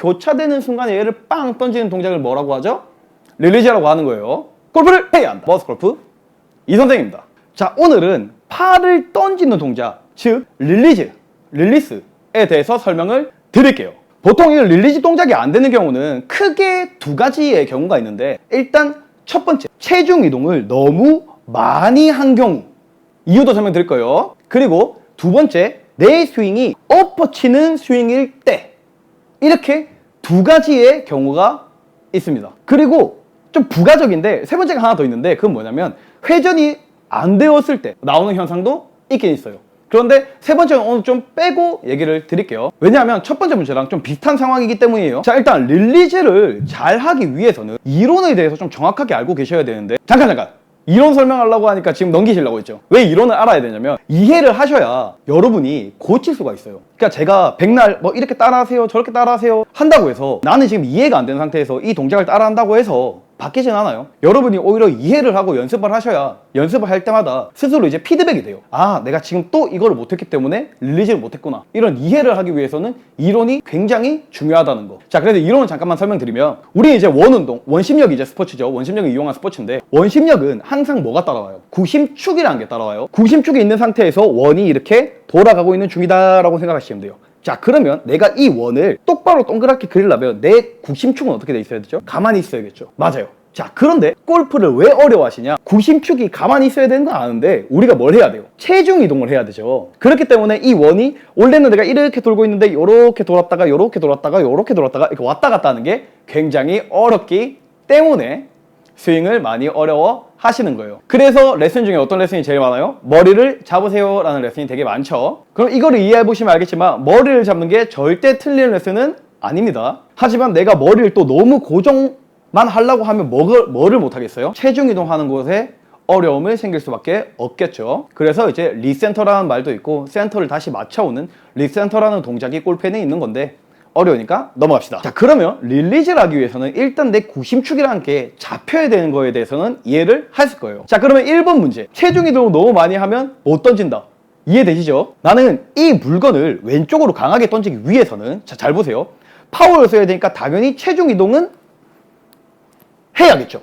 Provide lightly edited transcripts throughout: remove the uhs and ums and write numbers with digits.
교차되는 순간에 얘를 빵 던지는 동작을 뭐라고 하죠? 릴리즈라고 하는 거예요. 골프를 해야 한다. 머스골프 이 선생입니다. 자, 오늘은 팔을 던지는 동작, 즉 릴리스에 대해서 설명을 드릴게요. 보통 이 릴리즈 동작이 안 되는 경우는 크게 두 가지의 경우가 있는데, 일단 첫 번째, 체중 이동을 너무 많이 한 경우, 이유도 설명드릴 거예요. 그리고 두 번째, 내 스윙이 엎어치는 스윙일 때, 이렇게 두 가지의 경우가 있습니다. 그리고 좀 부가적인데 세 번째가 하나 더 있는데, 그건 뭐냐면 회전이 안 되었을 때 나오는 현상도 있긴 있어요. 그런데 세 번째는 오늘 좀 빼고 얘기를 드릴게요. 왜냐하면 첫 번째 문제랑 좀 비슷한 상황이기 때문이에요. 자, 일단 릴리즈를 잘 하기 위해서는 이론에 대해서 좀 정확하게 알고 계셔야 되는데, 잠깐 이론 설명하려고 하니까 지금 넘기시려고 했죠. 왜 이론을 알아야 되냐면 이해를 하셔야 여러분이 고칠 수가 있어요. 그러니까 제가 백날 뭐 이렇게 따라하세요 저렇게 따라하세요 한다고 해서 나는 지금 이해가 안 되는 상태에서 이 동작을 따라한다고 해서 바뀌진 않아요. 여러분이 오히려 이해를 하고 연습을 하셔야 연습을 할 때마다 스스로 이제 피드백이 돼요. 아, 내가 지금 또 이거를 못했기 때문에 릴리즈를 못했구나. 이런 이해를 하기 위해서는 이론이 굉장히 중요하다는 거. 자, 그래서 이론을 잠깐만 설명드리면, 우리 이제 원운동, 원심력이 이제 스포츠죠. 원심력을 이용한 스포츠인데, 원심력은 항상 뭐가 따라와요? 구심축이라는 게 따라와요. 구심축이 있는 상태에서 원이 이렇게 돌아가고 있는 중이다라고 생각하시면 돼요. 자, 그러면 내가 이 원을 똑바로 동그랗게 그리려면 내 구심축은 어떻게 돼 있어야 되죠? 가만히 있어야겠죠. 맞아요. 자, 그런데 골프를 왜 어려워하시냐? 구심축이 가만히 있어야 되는 건 아는데 우리가 뭘 해야 돼요? 체중 이동을 해야 되죠. 그렇기 때문에 이 원이 원래는 내가 이렇게 돌고 있는데 이렇게 돌았다가 이렇게 돌았다가 이렇게 돌았다가 이렇게 왔다 갔다 하는 게 굉장히 어렵기 때문에 스윙을 많이 어려워 하시는 거예요. 그래서 레슨 중에 어떤 레슨이 제일 많아요? 머리를 잡으세요 라는 레슨이 되게 많죠. 그럼 이거를 이해해 보시면 알겠지만, 머리를 잡는 게 절대 틀린 레슨은 아닙니다. 하지만 내가 머리를 또 너무 고정만 하려고 하면 뭐를 못 하겠어요? 체중 이동하는 곳에 어려움을 생길 수밖에 없겠죠. 그래서 이제 리센터라는 말도 있고, 센터를 다시 맞춰오는 리센터라는 동작이 골프에는 있는 건데, 어려우니까 넘어갑시다. 자, 그러면 릴리즈를 하기 위해서는 일단 내 구심축이라는 게 잡혀야 되는 거에 대해서는 이해를 하실 거예요. 자, 그러면 1번 문제, 체중 이동을 너무 많이 하면 못 던진다. 이해되시죠? 나는 이 물건을 왼쪽으로 강하게 던지기 위해서는, 자, 잘 보세요, 파워를 써야 되니까 당연히 체중 이동은 해야겠죠.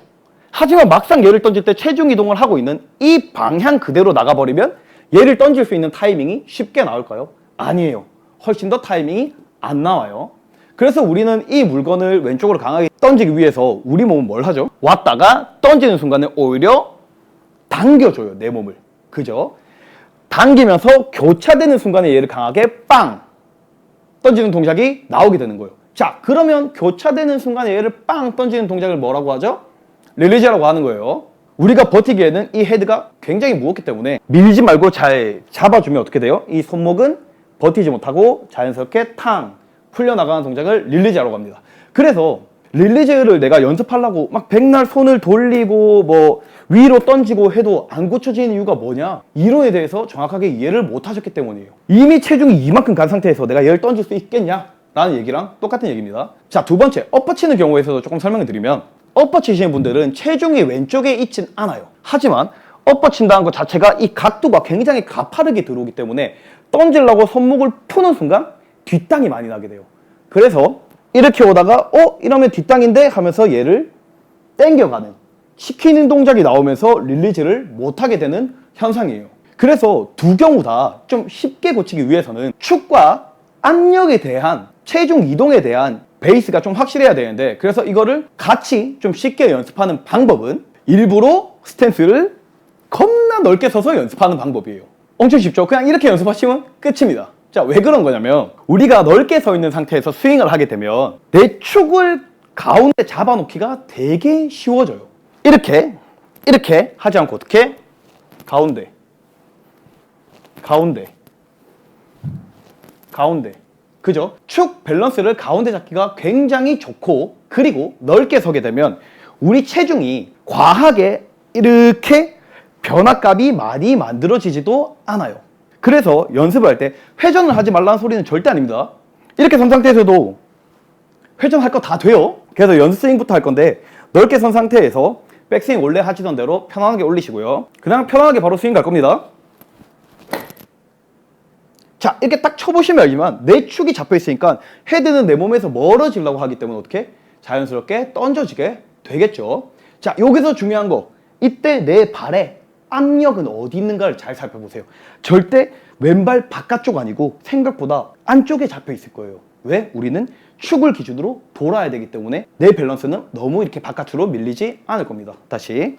하지만 막상 얘를 던질 때 체중 이동을 하고 있는 이 방향 그대로 나가버리면 얘를 던질 수 있는 타이밍이 쉽게 나올까요? 아니에요. 훨씬 더 타이밍이 안 나와요. 그래서 우리는 이 물건을 왼쪽으로 강하게 던지기 위해서 우리 몸은 뭘 하죠? 왔다가 던지는 순간에 오히려 당겨줘요, 내 몸을. 그죠? 당기면서 교차되는 순간에 얘를 강하게 빵 던지는 동작이 나오게 되는 거예요. 자, 그러면 교차되는 순간에 얘를 빵 던지는 동작을 뭐라고 하죠? 릴리즈라고 하는 거예요. 우리가 버티기에는 이 헤드가 굉장히 무겁기 때문에 밀지 말고 잘 잡아주면 어떻게 돼요? 이 손목은 버티지 못하고 자연스럽게 탕 풀려나가는 동작을 릴리즈라고 합니다. 그래서 릴리즈를 내가 연습하려고 막 백날 손을 돌리고 뭐 위로 던지고 해도 안 고쳐지는 이유가 뭐냐? 이론에 대해서 정확하게 이해를 못 하셨기 때문이에요. 이미 체중이 이만큼 간 상태에서 내가 얘를 던질 수 있겠냐? 라는 얘기랑 똑같은 얘기입니다. 자, 두 번째, 엎어치는 경우에서도 조금 설명을 드리면, 엎어치시는 분들은 체중이 왼쪽에 있진 않아요. 하지만 엎어친다는 것 자체가 이 각도가 굉장히 가파르게 들어오기 때문에 던지려고 손목을 푸는 순간 뒷땅이 많이 나게 돼요. 그래서 이렇게 오다가 이러면 뒷땅인데 하면서 얘를 당겨가는, 시키는 동작이 나오면서 릴리즈를 못하게 되는 현상이에요. 그래서 두 경우 다 좀 쉽게 고치기 위해서는 축과 압력에 대한, 체중 이동에 대한 베이스가 좀 확실해야 되는데, 그래서 이거를 같이 좀 쉽게 연습하는 방법은 일부러 스탠스를 겁나 넓게 서서 연습하는 방법이에요. 엄청 쉽죠? 그냥 이렇게 연습하시면 끝입니다. 자, 왜 그런 거냐면, 우리가 넓게 서 있는 상태에서 스윙을 하게 되면 내 축을 가운데 잡아놓기가 되게 쉬워져요. 이렇게 하지 않고 어떻게? 가운데 그죠? 축 밸런스를 가운데 잡기가 굉장히 좋고, 그리고 넓게 서게 되면 우리 체중이 과하게 이렇게 변화값이 많이 만들어지지도 않아요. 그래서 연습을 할 때 회전을 하지 말라는 소리는 절대 아닙니다. 이렇게 선 상태에서도 회전할 거 다 돼요. 그래서 연습 스윙부터 할 건데, 넓게 선 상태에서 백스윙 원래 하시던 대로 편안하게 올리시고요. 그냥 편안하게 바로 스윙 갈 겁니다. 자, 이렇게 딱 쳐보시면 알지만 내 축이 잡혀 있으니까 헤드는 내 몸에서 멀어지려고 하기 때문에 어떻게? 자연스럽게 던져지게 되겠죠. 자, 여기서 중요한 거, 이때 내 발에 압력은 어디 있는가를 잘 살펴보세요. 절대 왼발 바깥쪽 아니고 생각보다 안쪽에 잡혀 있을 거예요. 왜? 우리는 축을 기준으로 돌아야 되기 때문에 내 밸런스는 너무 이렇게 바깥으로 밀리지 않을 겁니다. 다시.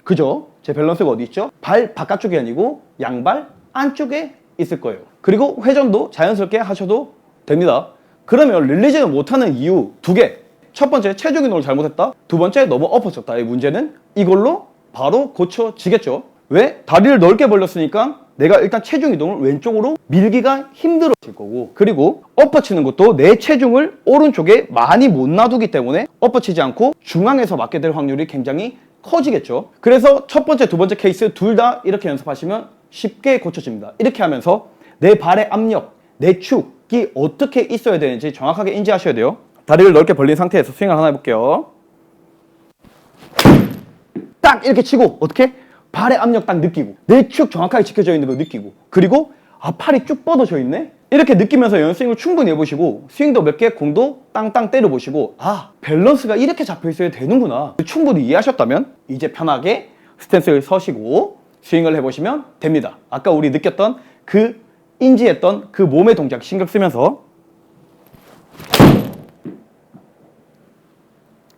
그죠? 제 밸런스가 어디 있죠? 발 바깥쪽이 아니고 양발 안쪽에 있을 거예요. 그리고 회전도 자연스럽게 하셔도 됩니다. 그러면 릴리즈를 못하는 이유 2개. 첫 번째, 체중 이동을 잘못했다. 두 번째, 너무 엎어졌다. 이 문제는 이걸로 바로 고쳐지겠죠. 왜? 다리를 넓게 벌렸으니까 내가 일단 체중 이동을 왼쪽으로 밀기가 힘들어질 거고, 그리고 엎어치는 것도 내 체중을 오른쪽에 많이 못 놔두기 때문에 엎어치지 않고 중앙에서 맞게 될 확률이 굉장히 커지겠죠. 그래서 첫 번째, 두 번째 케이스 둘 다 이렇게 연습하시면 쉽게 고쳐집니다. 이렇게 하면서 내 발의 압력, 내 축이 어떻게 있어야 되는지 정확하게 인지하셔야 돼요. 다리를 넓게 벌린 상태에서 스윙을 하나 해볼게요. 딱 이렇게 치고 어떻게? 발의 압력 딱 느끼고 내 축 정확하게 지켜져 있는 거 느끼고, 그리고 팔이 쭉 뻗어져 있네? 이렇게 느끼면서 연스윙을 충분히 해보시고 스윙도 몇 개, 공도 땅땅 때려보시고 밸런스가 이렇게 잡혀 있어야 되는구나 충분히 이해하셨다면 이제 편하게 스탠스를 서시고 스윙을 해보시면 됩니다. 아까 우리 느꼈던 인지했던 그 몸의 동작 신경 쓰면서.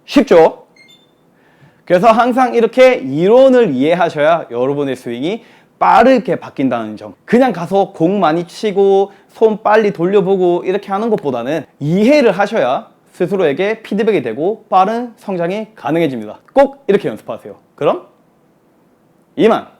쉽죠? 그래서 항상 이렇게 이론을 이해하셔야 여러분의 스윙이 빠르게 바뀐다는 점. 그냥 가서 공 많이 치고 손 빨리 돌려보고 이렇게 하는 것보다는 이해를 하셔야 스스로에게 피드백이 되고 빠른 성장이 가능해집니다. 꼭 이렇게 연습하세요. 그럼 이만!